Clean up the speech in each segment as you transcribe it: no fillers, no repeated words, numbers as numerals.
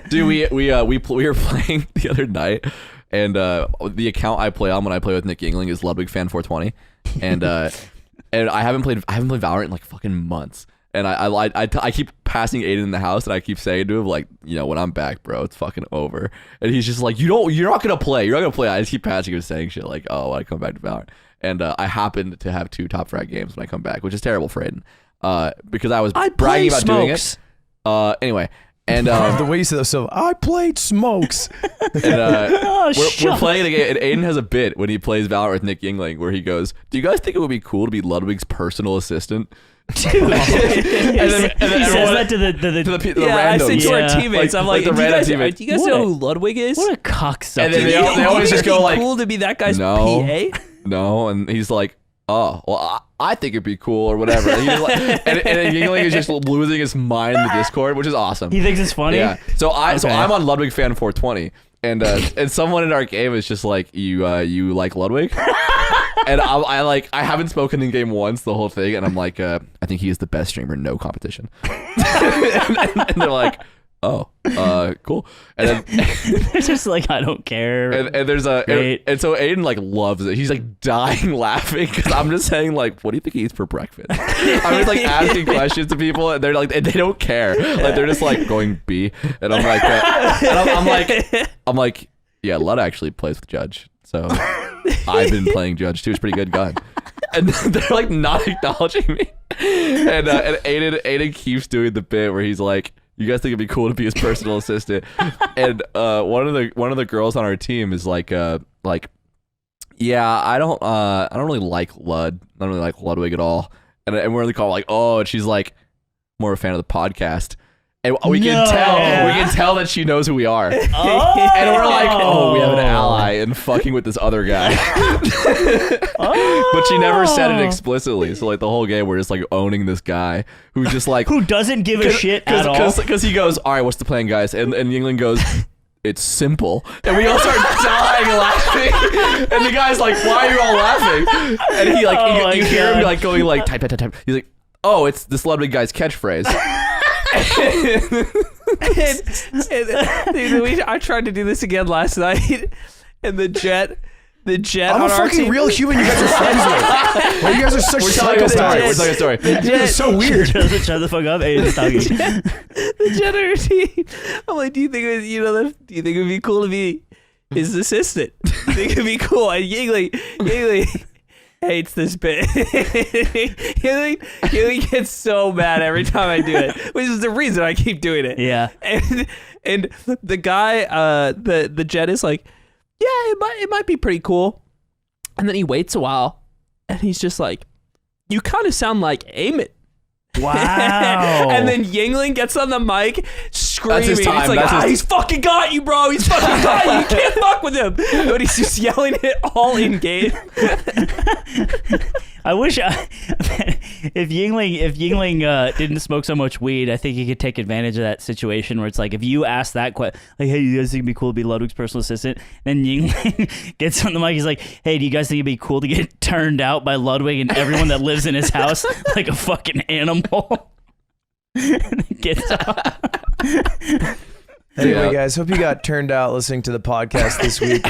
Dude, we were playing the other night, and the account I play on when I play with Nick Yingling is Ludwig fan 420, and I haven't played Valorant in like fucking months. And I keep passing Aiden in the house, and I keep saying to him, like, you know, when I'm back, bro, it's fucking over. And he's just like, you're not gonna play. I just keep passing him saying shit like, oh, when I come back to Valorant. And I happened to have 2 top frag games when I come back, which is terrible for Aiden, because I was bragging about doing it. Anyway, and the way you said that, so I played Smokes. And we're playing a game, and Aiden has a bit when he plays Valorant with Nick Yingling where he goes, "Do you guys think it would be cool to be Ludwig's personal assistant?" Dude, he says that to the randoms. I say to our teammates, I'm like, do you guys know who Ludwig is? What a cocksucker. And then they always just go like, cool to be that guy's no, PA? No, and he's like, oh, well, I think it'd be cool or whatever. And, and Yingling is just losing his mind in the Discord, which is awesome. He thinks it's funny? Yeah. So I'm on Ludwig fan 420, and someone in our game is just like, you like Ludwig? And I haven't spoken in game once the whole thing, and I'm like, I think he is the best streamer, no competition. and they're like, oh, cool. And then they're just like, I don't care. And there's and so Aiden like loves it. He's like dying laughing because I'm just saying like, what do you think he eats for breakfast? I'm just like asking questions to people, and they're like, and they don't care. Like they're just like going B, and I'm like, I'm like, yeah, Lud actually plays with Judge, so I've been playing Judge too. It's a pretty good gun. And they're like not acknowledging me. And Aiden keeps doing the bit where he's like, you guys think it'd be cool to be his personal assistant? And one of the girls on our team is like, yeah, I don't really like Lud. I don't really like Ludwig at all. And we're in the call like, oh, and she's like, more a fan of the podcast. And we can tell that she knows who we are. Oh. And we're like, oh, we have an ally in fucking with this other guy. But she never said it explicitly. So like the whole game, we're just like owning this guy who's just like, who doesn't give a shit at all. Because he goes, all right, what's the plan, guys? And Yingling goes, it's simple. And we all start dying laughing. And the guy's like, why are you all laughing? And he like, you hear him like going like, type. He's like, oh, it's this Ludwig guy's catchphrase. I tried to do this again last night, and the jet. I'm a fucking real human. You guys are friends with. Well, you guys are such psychopaths. We're telling a story. It's so weird. Shut the fuck up. Aiden's talking. The jet on our team. I'm like, do you think it would be cool to be his assistant? Do you think it'd be cool? And Yingling hates this bit. He gets so mad every time I do it, which is the reason I keep doing it. Yeah. And the guy, the jet is like, yeah, it might be pretty cool. And then he waits a while, and he's just like, you kind of sound like Aiden. Wow. And then Yingling gets on the mic screaming. That's his time. It's like, he's fucking got you, bro. He's fucking got you. You can't fuck with him. But he's just yelling it all in game. I wish if Yingling didn't smoke so much weed, I think he could take advantage of that situation where it's like, if you ask that question, like, hey, you guys think it'd be cool to be Ludwig's personal assistant? Then Yingling gets on the mic, he's like, hey, do you guys think it'd be cool to get turned out by Ludwig and everyone that lives in his house like a fucking animal? And then gets out. Anyway, guys, hope you got turned out listening to the podcast this week.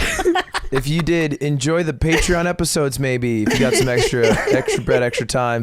If you did, enjoy the Patreon episodes maybe. If you got some extra bread, extra time.